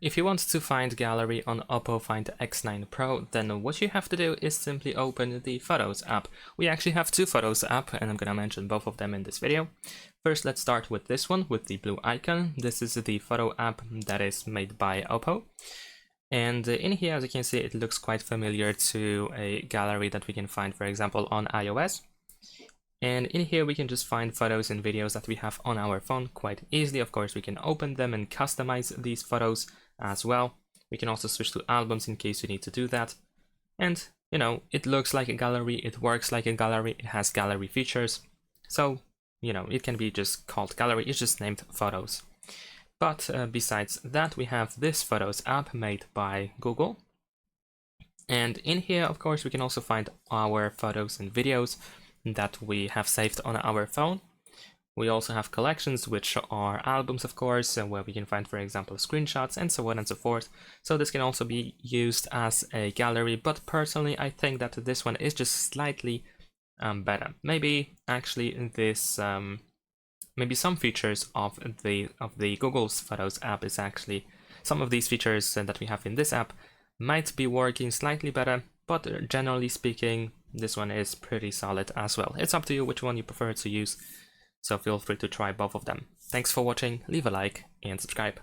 If you want to find gallery on OPPO Find X9 Pro, then what you have to do is simply open the Photos app. We actually have two Photos app, and I'm gonna mention both of them in this video. First, let's start with this one, with the blue icon. This is the photo app that is made by OPPO. And in here, as you can see, it looks quite familiar to a gallery that we can find, for example, on iOS. And in here, we can just find photos and videos that we have on our phone quite easily. Of course, we can open them and customize these photos as well. We can also switch to albums in case you need to do that. And, you know, it looks like a gallery, it works like a gallery, it has gallery features. So, you know, it can be just called gallery, it's just named photos. But besides that, we have this Photos app made by Google. And in here, of course, we can also find our photos and videos that we have saved on our phone. We also have collections, which are albums, of course, where we can find, for example, screenshots and so on and so forth. So this can also be used as a gallery, but personally, I think that this one is just slightly better. Maybe actually this, maybe some features of the Google's Photos app is actually, some of these features that we have in this app might be working slightly better, but generally speaking, this one is pretty solid as well. It's up to you which one you prefer to use, so feel free to try both of them. Thanks for watching, leave a like and subscribe.